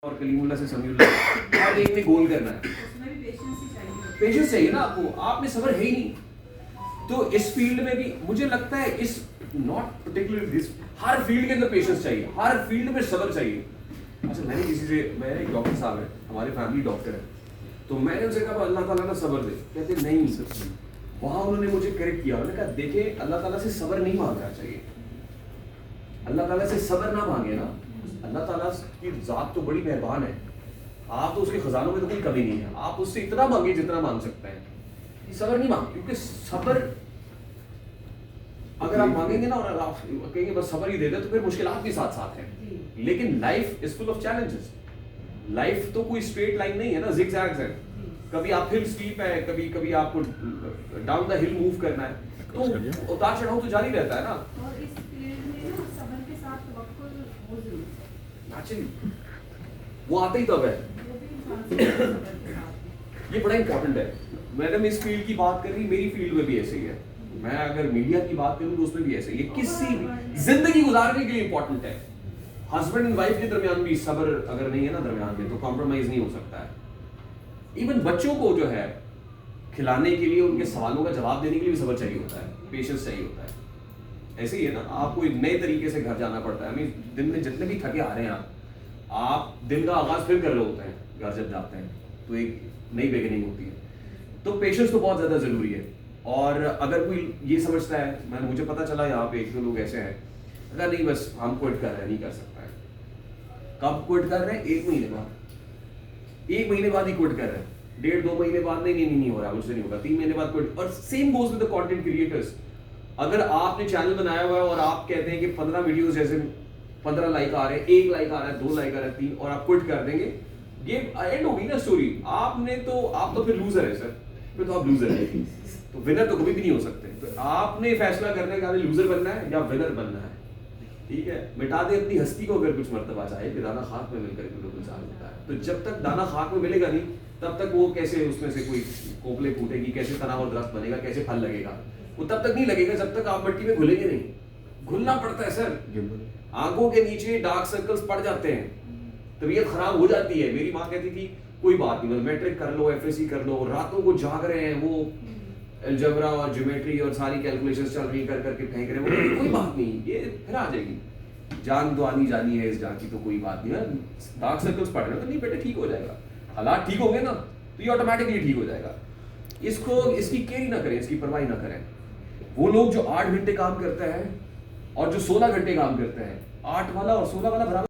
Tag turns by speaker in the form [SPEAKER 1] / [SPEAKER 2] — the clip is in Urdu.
[SPEAKER 1] اور کلیم اللہ سے سمیع اللہ ہر ایک میں گول کرنا ہے. پیشنس چاہیے نا آپ کو, آپ میں صبر ہے ہی نہیں. تو اس فیلڈ میں بھی مجھے لگتا ہے اس ناٹ پرٹیکولر دس, ہر فیلڈ کے اندر پیشنس چاہیے, ہر فیلڈ میں صبر چاہیے. اچھا میں نے کسی سے, میں ایک ڈاکٹر صاحب ہیں, ہمارے فیملی ڈاکٹر ہے, تو میں نے ان سے کہا اللہ تعالیٰ نا صبر دے, کہتے نہیں. وہاں انہوں نے مجھے کریکٹ کیا, انہوں نے کہا دیکھیں اللہ تعالیٰ سے صبر نہیں مانگنا چاہیے. اللہ تعالیٰ سے صبر نہ مانگے نا, اللہ تعالیٰ کی ذات تو بڑی مہربان ہے, آپ تو اس کے خزانوں میں تو کوئی کمی نہیں ہے, آپ اس سے اتنا مانگے جتنا مانگ سکتے ہیں. صبر نہیں مانگ, کیونکہ صبر اگر آپ مانگیں گے نا اور آپ کہیں گے بس صبر ہی دے دیں تو پھر مشکلات بھی ساتھ ساتھ ہیں. لیکن life is full of challenges, life تو کوئی اسٹریٹ لائن نہیں ہے نا, زگ زیگز ہے. کبھی آپ ہل اسٹیپ ہے, کبھی کبھی آپ کو ڈاؤن دا ہل موو کرنا ہے, تو اتار چڑھاؤ تو جاری رہتا ہے نا. وہ آتا ہی تب ہے, یہ بڑا امپورٹنٹ ہے. میڈم اس فیلڈ کی بات کر رہی, میری فیلڈ میں بھی ایسے ہی ہے. میں اگر میڈیا کی بات کروں تو اس میں بھی ایسے ہی ہے. کسی بھی زندگی گزارنے کے لیے امپورٹنٹ ہے. ہسبینڈ اینڈ وائف کے درمیان بھی صبر اگر نہیں ہے نا درمیان میں, تو کمپرومائز نہیں ہو سکتا ہے. ایون بچوں کو جو ہے کھلانے کے لیے, ان کے سوالوں کا جواب دینے کے لیے بھی صبر چاہیے ہوتا ہے, پیشنس چاہیے ہوتا ہے. ایسے ہی ہے نا, آپ کو ایک نئے طریقے سے گھر جانا پڑتا ہے. دن میں جتنے بھی تھکے آ رہے ہیں آپ دن کا آغاز پھر کر رہے ہوتے ہیں, گھر جب جاتے ہیں تو ایک نئی بگننگ ہوتی ہے. تو پیشنس تو بہت زیادہ ضروری ہے. اور اگر کوئی یہ سمجھتا ہے, مجھے پتا چلا یہاں پہ ایک دو لوگ ایسے ہیں, اگر نہیں بس ہم کوئٹ کر رہے ہیں, نہیں کر سکتا ہے. کب کوئٹ کر رہے ہیں؟ 1 مہینے بعد, 1 مہینے بعد ہی کوئٹ کر رہے ہیں, 1.5-2 مہینے بعد نہیں ہو رہا, مجھ سے نہیں ہوگا, 3 مہینے بعد کوئٹ. اور same goes with the content creators. اگر آپ نے چینل بنایا ہوا ہے اور آپ کہتے ہیں کہ 15 ویڈیوز جیسے 15 لائک آ رہے ہیں, 1 لائک آ رہا ہے, 2 لائک آ رہا ہے, 3, اور آپ کوئٹ کر دیں گے, یہ اینڈ ہوگی نا اسٹوری. آپ تو پھر لوزر ہے سر, پھر تو آپ لوزر ہیں. تو ونر تو کبھی بھی نہیں ہو سکتے. تو آپ نے فیصلہ کرنا ہے کہ آپ نے لوزر بننا ہے یا ونر بننا ہے. ٹھیک ہے, مٹا دے اپنی ہستی کو اگر کچھ مرتبہ چاہے کہ دانا خاک میں مل کر کے لوگ انسان ہوتا ہے. تو جب تک دانا خاک میں ملے گا نہیں, تب تک وہ کیسے اس میں سے کوئی کوپلے پھوٹے گی, کیسے تنا اور درخت بنے گا, کیسے پھل لگے گا, وہ تب تک نہیں لگے گا جب تک آپ مٹی میں گھلیں گے نہیں. گھلنا پڑتا ہے سر, آنکھوں کے نیچے ڈارک سرکلز پڑ جاتے ہیں, طبیعت خراب ہو جاتی ہے. میری ماں کہتی تھی کوئی بات نہیں, میٹرک کر لو, ایف ایس سی کر لو, راتوں کو جاگ رہے ہیں, وہ الجبرا اور جیومیٹری اور ساری کیلکولیشنز چل رہی کر کے پھینک رہے ہیں, کوئی بات نہیں, یہ پھر آ جائے گی. جان تو آنی جانی ہے اس جان کی, تو کوئی بات نہیں ہے. ڈارک سرکلز پڑ رہے ہیں تو نہیں بیٹے ٹھیک ہو جائے گا. حالات ٹھیک ہوں گے نا تو یہ آٹومیٹکلی ٹھیک ہو جائے گا. اس کی کیئر ہی نہ کریں, اس کی پرواہ نہ کریں. وہ لوگ جو 8 گھنٹے کام کرتے ہیں اور جو 16 گھنٹے کام کرتے ہیں, 8 والا اور 16 والا برابر